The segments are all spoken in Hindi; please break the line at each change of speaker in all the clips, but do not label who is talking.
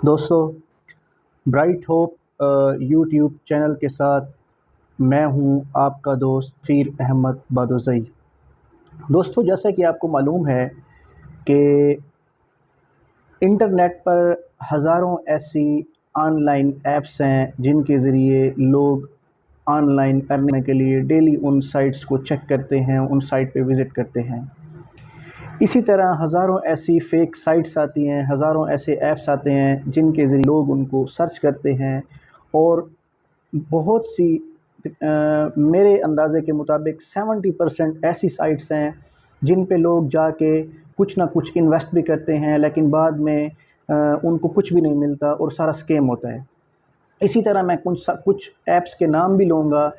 दोस्तों, ब्राइट होप यूट्यूब चैनल के साथ मैं हूं आपका दोस्त फ़ीर अहमद बादोज़ई। दोस्तों, जैसा कि आपको मालूम है कि इंटरनेट पर हज़ारों ऐसी ऑनलाइन ऐप्स हैं जिनके ज़रिए लोग ऑनलाइन अर्निंग के लिए डेली उन साइट्स को चेक करते हैं, उन साइट पे विज़िट करते हैं। इसी तरह हज़ारों ऐसी फ़ेक साइट्स आती हैं, हज़ारों ऐसे ऐप्स आते हैं जिनके ज़रिए लोग उनको सर्च करते हैं और बहुत सी मेरे अंदाज़े के मुताबिक 70% ऐसी साइट्स हैं जिन पे लोग जाके कुछ ना कुछ इन्वेस्ट भी करते हैं, लेकिन बाद में उनको कुछ भी नहीं मिलता और सारा स्कैम होता है। इसी तरह मैं कुछ ऐप्स के नाम भी लूँगा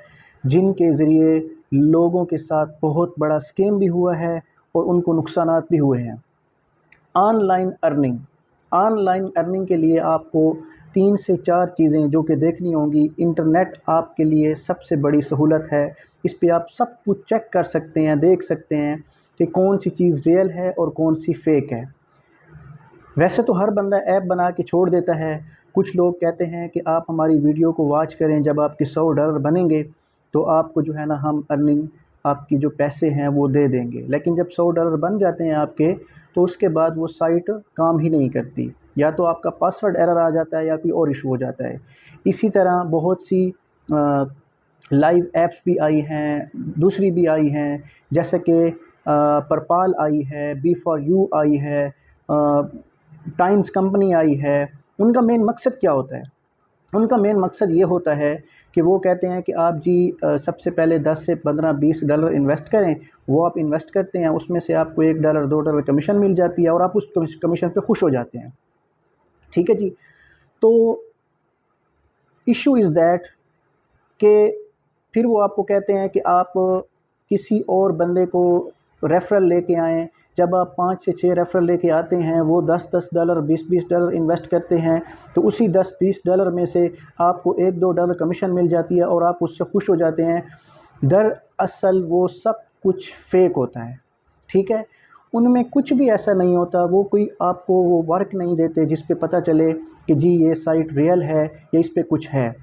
जिनके ज़रिए लोगों के साथ बहुत बड़ा स्कैम भी हुआ है और उनको नुकसानात भी हुए हैं। ऑनलाइन अर्निंग के लिए आपको 3 से 4 चीज़ें जो कि देखनी होंगी। इंटरनेट आपके लिए सबसे बड़ी सहूलत है। इस पे आप सब कुछ चेक कर सकते हैं, देख सकते हैं कि कौन सी चीज़ रियल है और कौन सी फ़ेक है। वैसे तो हर बंदा ऐप बना के छोड़ देता है। कुछ लोग कहते हैं कि आप हमारी वीडियो को वॉच करें, जब आपके $100 बनेंगे तो आपको जो है ना हम अर्निंग आपकी जो पैसे हैं वो दे देंगे। लेकिन जब $100 बन जाते हैं आपके, तो उसके बाद वो साइट काम ही नहीं करती। या तो आपका पासवर्ड एरर आ जाता है या कोई और इशू हो जाता है। इसी तरह बहुत सी लाइव ऐप्स भी आई हैं, दूसरी भी आई हैं, जैसे कि परपाल आई है, बी फॉर यू आई है, टाइम्स कंपनी आई है। उनका मेन मकसद क्या होता है? उनका मेन मकसद ये होता है कि वो कहते हैं कि आप जी सबसे पहले 10 से 15 $20 इन्वेस्ट करें। वो आप इन्वेस्ट करते हैं, उसमें से आपको $1 $2 कमीशन मिल जाती है और आप उस कमीशन पे खुश हो जाते हैं। ठीक है जी। तो इशू इज़ दैट कि फिर वो आपको कहते हैं कि आप किसी और बंदे को रेफ़रल लेके आएँ। जब आप 5 से 6 रेफ़रल लेके आते हैं, वो $10 $20 इन्वेस्ट करते हैं, तो उसी $10 में से आपको $1-2 कमीशन मिल जाती है और आप उससे खुश हो जाते हैं। दरअसल वो सब कुछ फ़ेक होता है, ठीक है? उनमें कुछ भी ऐसा नहीं होता, वो कोई आपको वो वर्क नहीं देते जिस पे पता चले कि जी ये साइट रियल है या इस पे कुछ है।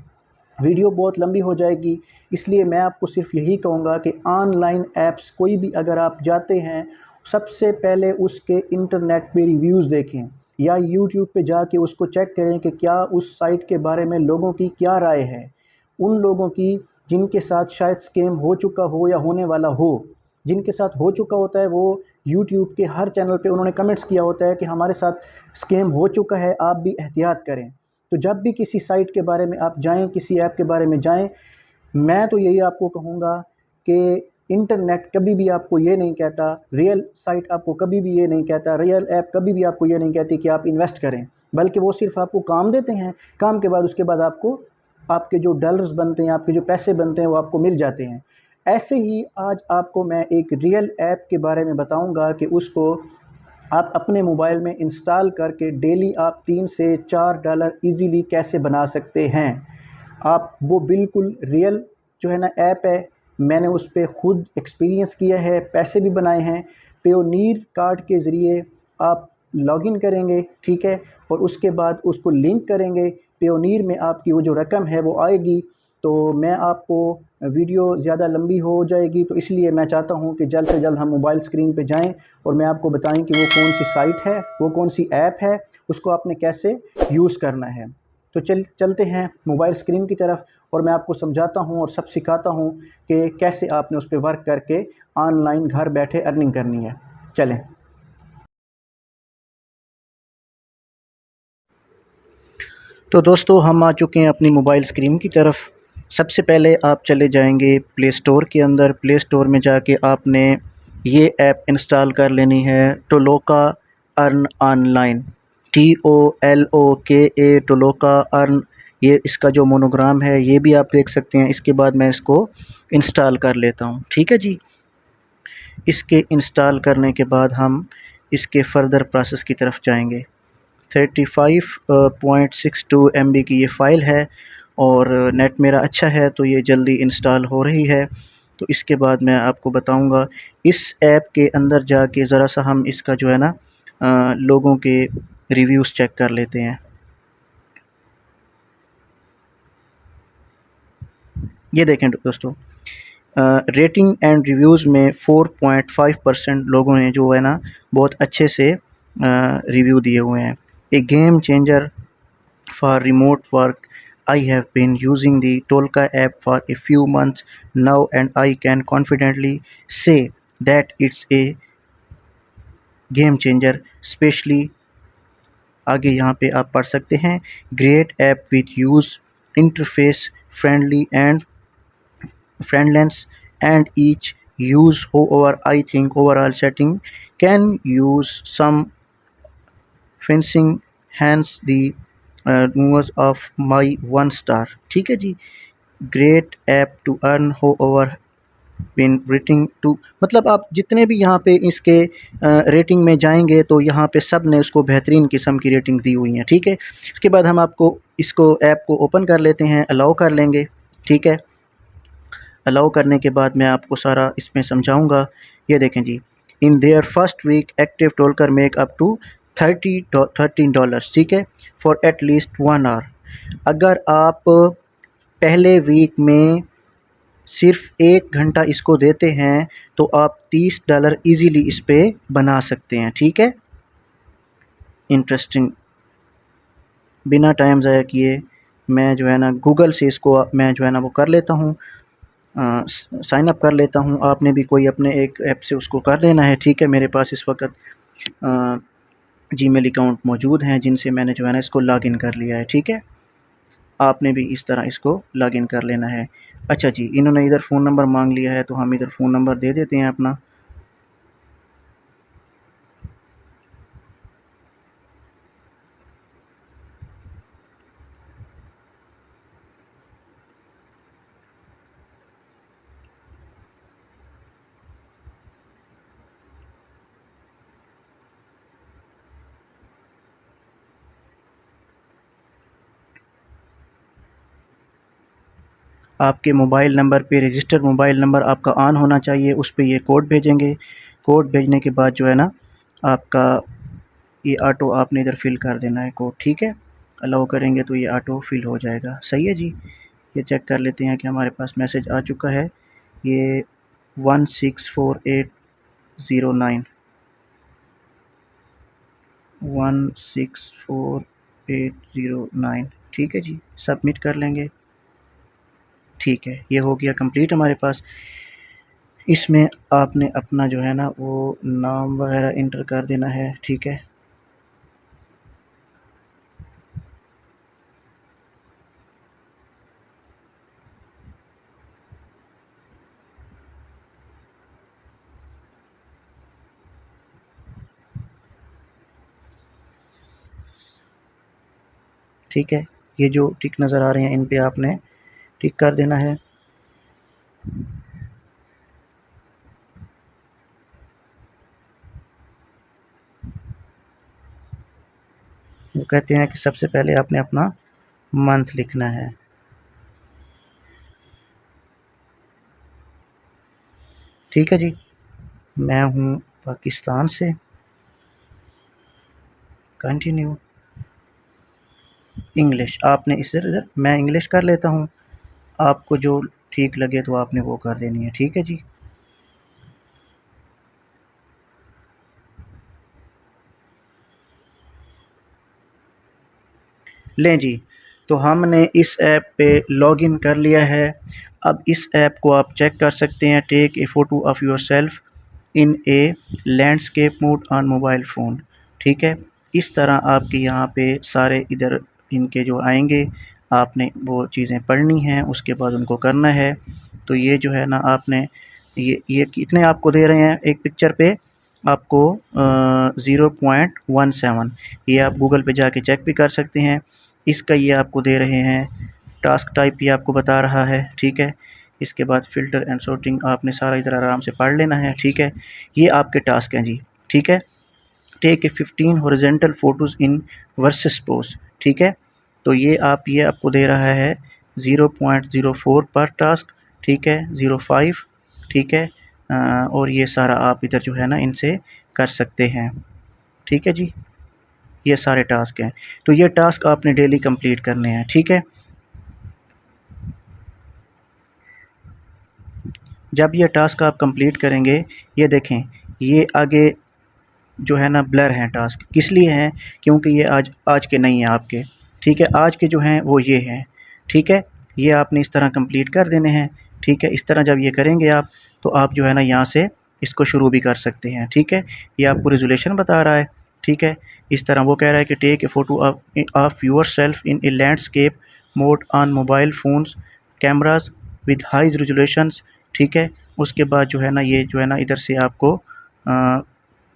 वीडियो बहुत लंबी हो जाएगी, इसलिए मैं आपको सिर्फ यही कहूँगा कि ऑनलाइन ऐप्स कोई भी अगर आप जाते हैं, सबसे पहले उसके इंटरनेट पे रिव्यूज़ देखें या यूट्यूब पे जाके उसको चेक करें कि क्या उस साइट के बारे में लोगों की क्या राय है। उन लोगों की जिनके साथ शायद स्कैम हो चुका हो या होने वाला हो। जिनके साथ हो चुका होता है वो यूट्यूब के हर चैनल पे उन्होंने कमेंट्स किया होता है कि हमारे साथ स्कैम हो चुका है, आप भी एहतियात करें। तो जब भी किसी साइट के बारे में आप जाएँ, किसी ऐप के बारे में जाएँ, मैं तो यही आपको कहूँगा कि इंटरनेट कभी भी आपको ये नहीं कहता, रियल साइट आपको कभी भी ये नहीं कहता, रियल ऐप कभी भी आपको ये नहीं कहती कि आप इन्वेस्ट करें, बल्कि वो सिर्फ़ आपको काम देते हैं। काम के बाद उसके बाद आपको आपके जो डॉलर्स बनते हैं, आपके जो पैसे बनते हैं, वो आपको मिल जाते हैं। ऐसे ही आज आपको मैं एक रियल ऐप के बारे में बताऊँगा कि उसको आप अपने मोबाइल में इंस्टॉल करके डेली आप 3 से $4 ईज़िली कैसे बना सकते हैं। आप वो बिल्कुल रियल जो है ना ऐप है, मैंने उस पे खुद एक्सपीरियंस किया है, पैसे भी बनाए हैं। पेयोनीर कार्ड के ज़रिए आप लॉगिन करेंगे, ठीक है? और उसके बाद उसको लिंक करेंगे, पेयोनीर में आपकी वो जो रकम है वो आएगी। तो मैं आपको वीडियो ज़्यादा लंबी हो जाएगी, तो इसलिए मैं चाहता हूँ कि जल्द से जल्द हम मोबाइल स्क्रीन पे जाएँ और मैं आपको बताएँ कि वो कौन-सी साइट है, वो कौन-सी ऐप है, उसको आपने कैसे यूज़ करना है। तो चलते हैं मोबाइल स्क्रीन की तरफ और मैं आपको समझाता हूँ और सब सिखाता हूँ कि कैसे आपने उस पे वर्क करके ऑनलाइन घर बैठे अर्निंग करनी है। चलें। तो दोस्तों, हम आ चुके हैं अपनी मोबाइल स्क्रीन की तरफ। सबसे पहले आप चले जाएंगे प्ले स्टोर के अंदर। प्ले स्टोर में जाके आपने ये ऐप इंस्टॉल कर लेनी है, टोलोका अर्न ऑनलाइन। TOLOKA टोलोका अर्न, ये इसका जो मोनोग्राम है ये भी आप देख सकते हैं। इसके बाद मैं इसको इंस्टॉल कर लेता हूँ, ठीक है जी। इसके इंस्टॉल करने के बाद हम इसके फर्दर प्रोसेस की तरफ जाएंगे। 35.62 MB की ये फ़ाइल है और नेट मेरा अच्छा है तो ये जल्दी इंस्टॉल हो रही है। तो इसके बाद मैं आपको बताऊंगा। इस ऐप के अंदर जाके ज़रा सा हम इसका जो है ना लोगों के रिव्यूज़ चेक कर लेते हैं। ये देखें दोस्तों, रेटिंग एंड रिव्यूज़ में 4.5% लोगों ने जो है ना बहुत अच्छे से रिव्यू दिए हुए हैं। A game changer for remote work, I have been using the Toloka app for a few months now and I can confidently say that it's a game changer, especially आगे यहाँ पे आप पढ़ सकते हैं, great app with use interface friendly and friendless and each use. However, I think overall setting can use some fencing, hence the numbers of my 1 star। ठीक है जी। Great app to earn hover been rating two, मतलब आप जितने भी यहाँ पे इसके रेटिंग में जाएंगे तो यहाँ पे सब ने उसको बेहतरीन किस्म की रेटिंग दी हुई है। ठीक है, इसके बाद हम आपको इसको ऐप को ओपन कर लेते हैं, अलाउ कर लेंगे। ठीक है, अलाउ करने के बाद मैं आपको सारा इसमें समझाऊंगा। ये देखें जी, in their first week active Toloker make up to $13। ठीक है, फॉर एट लीस्ट 1 आवर। अगर आप पहले वीक में सिर्फ 1 घंटा इसको देते हैं तो आप $30 ईजीली इस पे बना सकते हैं। ठीक है, इंटरेस्टिंग। बिना टाइम ज़ाया किए मैं जो है ना गूगल से इसको मैं जो है ना वो कर लेता हूँ, साइन अप कर लेता हूँ। आपने भी कोई अपने एक ऐप से उसको कर लेना है। ठीक है, मेरे पास इस वक्त जीमेल अकाउंट मौजूद हैं जिनसे मैंने जो है ना इसको लॉगिन कर लिया है। ठीक है, आपने भी इस तरह इसको लॉगिन कर लेना है। अच्छा जी, इन्होंने इधर फ़ोन नंबर मांग लिया है तो हम इधर फ़ोन नंबर दे देते हैं अपना। आपके मोबाइल नंबर पे रजिस्टर्ड मोबाइल नंबर आपका ऑन होना चाहिए, उस पे ये कोड भेजेंगे। कोड भेजने के बाद जो है ना आपका ये ऑटो आपने इधर फ़िल कर देना है कोड। ठीक है, अलाउ करेंगे तो ये ऑटो फ़िल हो जाएगा। सही है जी। ये चेक कर लेते हैं कि हमारे पास मैसेज आ चुका है। ये 164809 164809। ठीक है जी, सबमिट कर लेंगे। ठीक है, ये हो गया कंप्लीट हमारे पास। इसमें आपने अपना जो है ना वो नाम वगैरह इंटर कर देना है। ठीक है, ठीक है, ये जो टिक नज़र आ रहे हैं इन पे आपने टिक कर देना है। वो कहते हैं कि सबसे पहले आपने अपना मंथ लिखना है। ठीक है जी, मैं हूँ पाकिस्तान से। कंटिन्यू इंग्लिश, आपने इधर इधर मैं इंग्लिश कर लेता हूँ, आपको जो ठीक लगे तो आपने वो कर देनी है। ठीक है जी, लें जी, तो हमने इस ऐप पे लॉगिन कर लिया है। अब इस ऐप को आप चेक कर सकते हैं। Take a photo of yourself in a landscape mode on mobile phone. ठीक है, इस तरह आपके यहाँ पे सारे इधर इनके जो आएंगे, आपने वो चीज़ें पढ़नी हैं, उसके बाद उनको करना है। तो ये जो है ना आपने ये कितने आपको दे रहे हैं एक पिक्चर पे, आपको 0.17। ये आप गूगल पे जाके चेक भी कर सकते हैं। इसका ये आपको दे रहे हैं, टास्क टाइप ये आपको बता रहा है। ठीक है, इसके बाद फ़िल्टर एंड सॉर्टिंग आपने सारा इधर आराम से पढ़ लेना है। ठीक है, ये आपके टास्क हैं जी। ठीक है, take a 15 horizontal photos in various pose. ठीक है, तो ये आपको दे रहा है 0.04 पर टास्क। ठीक है, 05। ठीक है, और ये सारा आप इधर जो है ना इनसे कर सकते हैं। ठीक है जी, ये सारे टास्क हैं। तो ये टास्क आपने डेली कंप्लीट करने हैं। ठीक है, जब ये टास्क आप कंप्लीट करेंगे, ये देखें, ये आगे जो है ना ब्लर हैं टास्क, किस लिए हैं? क्योंकि ये आज आज के नहीं हैं आपके, ठीक है? आज के जो हैं वो ये हैं, ठीक है? ये आपने इस तरह कंप्लीट कर देने हैं, ठीक है? इस तरह जब ये करेंगे आप, तो आप जो है ना यहाँ से इसको शुरू भी कर सकते हैं, ठीक है? ये आपको रेज़ोल्यूशन बता रहा है, ठीक है? इस तरह वो कह रहा है कि take a photo of yourself in a landscape mode on mobile phones cameras with high resolutions, ठीक है? उसके बाद जो है ना ये जो है ना इधर से आपको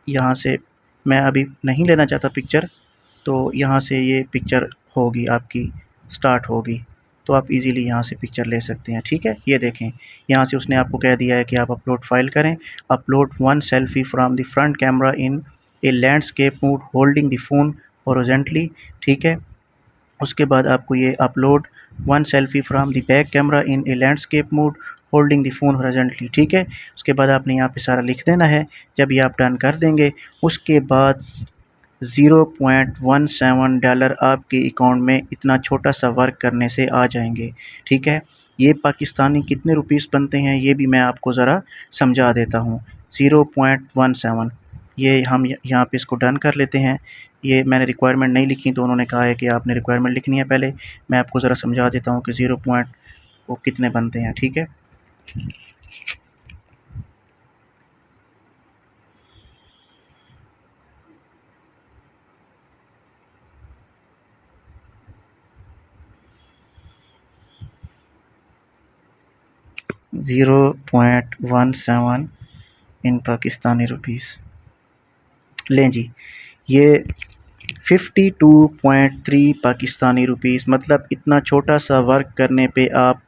यहाँ से, मैं अभी नहीं लेना चाहता पिक्चर, तो यहाँ से ये पिक्चर होगी आपकी, स्टार्ट होगी, तो आप इजीली यहाँ से पिक्चर ले सकते हैं, ठीक है? ये देखें, यहाँ से उसने आपको कह दिया है कि आप अपलोड फाइल करें, upload one selfie from the front camera in a landscape mode holding the phone horizontally, ठीक है? उसके बाद आपको ये upload one selfie from the back camera in a landscape mode holding the phone horizontally, ठीक है? उसके बाद आपने यहाँ पे सारा लिख देना है। जब ये आप डन कर देंगे, उसके बाद $0.17 आपके अकाउंट में इतना छोटा सा वर्क करने से आ जाएंगे, ठीक है? ये पाकिस्तानी कितने रुपीस बनते हैं ये भी मैं आपको ज़रा समझा देता हूँ। 0.17, ये हम यहाँ पे इसको डन कर लेते हैं। ये मैंने रिक्वायरमेंट नहीं लिखी, तो उन्होंने कहा है कि आपने रिक्वायरमेंट लिखनी है पहले। मैं आपको ज़रा समझा देता हूँ कि 0 पॉइंट वो कितने बनते हैं, ठीक है? 0.17 इन पाकिस्तानी रुपीस। लें जी, ये 52.3 पाकिस्तानी रुपीस, मतलब इतना छोटा सा वर्क करने पे आप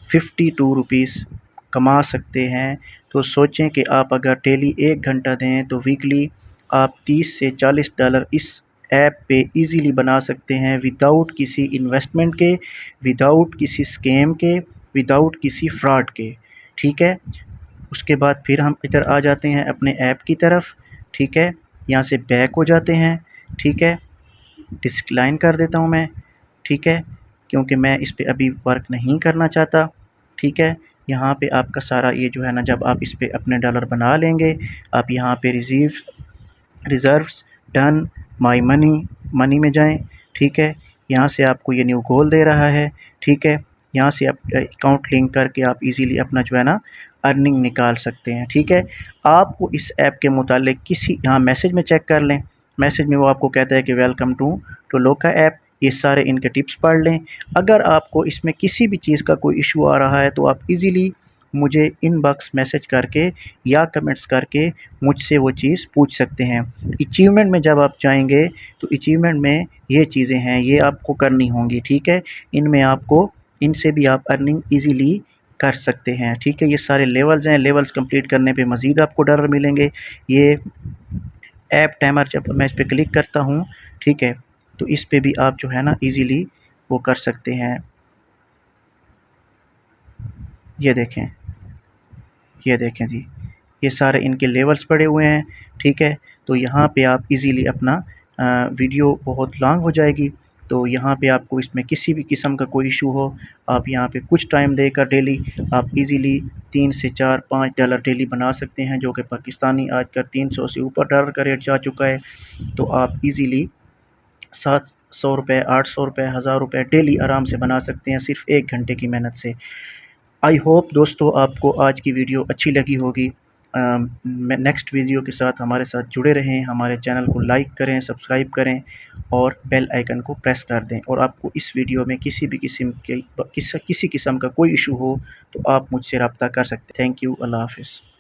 52 रुपीस कमा सकते हैं। तो सोचें कि आप अगर डेली 1 घंटा दें तो वीकली आप 30 से $40 इस ऐप पे इजीली बना सकते हैं, विदाउट किसी इन्वेस्टमेंट के, विदाउट किसी स्कैम के, विदाउट किसी फ्रॉड के, ठीक है? उसके बाद फिर हम इधर आ जाते हैं अपने ऐप की तरफ, ठीक है? यहाँ से बैक हो जाते हैं, ठीक है? डिक्लाइन कर देता हूँ मैं, ठीक है? क्योंकि मैं इस पे अभी वर्क नहीं करना चाहता, ठीक है? यहाँ पे आपका सारा ये जो है ना, जब आप इस पे अपने डॉलर बना लेंगे, आप यहाँ पे reserves, done, my money, money में जाएँ, ठीक है? यहाँ से आपको ये न्यू गोल दे रहा है, ठीक है? यहाँ से आप अकाउंट लिंक करके आप इजीली अपना जो है ना अर्निंग निकाल सकते हैं, ठीक है? आपको इस ऐप के मुतालिक किसी यहाँ मैसेज में चेक कर लें, मैसेज में वो आपको कहता है कि वेलकम टू लोका ऐप, ये सारे इनके टिप्स पढ़ लें। अगर आपको इसमें किसी भी चीज़ का कोई इशू आ रहा है तो आप इजीली मुझे इनबॉक्स मैसेज करके या कमेंट्स करके मुझसे वो चीज़ पूछ सकते हैं। अचीवमेंट में जब आप जाएँगे तो अचीवमेंट में ये चीज़ें हैं, ये आपको करनी होंगी, ठीक है? इनमें आपको, इनसे भी आप अर्निंग ईज़िली कर सकते हैं, ठीक है? ये सारे लेवल्स हैं, लेवल्स कंप्लीट करने पे मज़ीद आपको डॉलर मिलेंगे। ये ऐप टाइमर जब मैं इस पे क्लिक करता हूँ, ठीक है? तो इस पे भी आप जो है ना ईज़िली वो कर सकते हैं। ये देखें, ये देखें जी, ये सारे इनके लेवल्स पड़े हुए हैं, ठीक है? तो यहाँ पे आप इजीली अपना वीडियो बहुत लॉन्ग हो जाएगी, तो यहाँ पे आपको इसमें किसी भी किस्म का कोई इशू हो, आप यहाँ पे कुछ टाइम देकर डेली आप इजीली 3 से 4-5 डॉलर डेली बना सकते हैं, जो कि पाकिस्तानी आजकल 300 से ऊपर डॉलर का रेट जा चुका है। तो आप इजीली 700 रुपये, 800 रुपये, 1000 रुपये डेली आराम से बना सकते हैं सिर्फ़ 1 घंटे की मेहनत से। आई होप दोस्तों आपको आज की वीडियो अच्छी लगी होगी। नेक्स्ट वीडियो के साथ हमारे साथ जुड़े रहें, हमारे चैनल को लाइक करें, सब्सक्राइब करें और बेल आइकन को प्रेस कर दें। और आपको इस वीडियो में किसी भी किस्म का कोई इशू हो तो आप मुझसे रब्ता कर सकते हैं। थैंक यू, अल्लाह हाफ़िज़।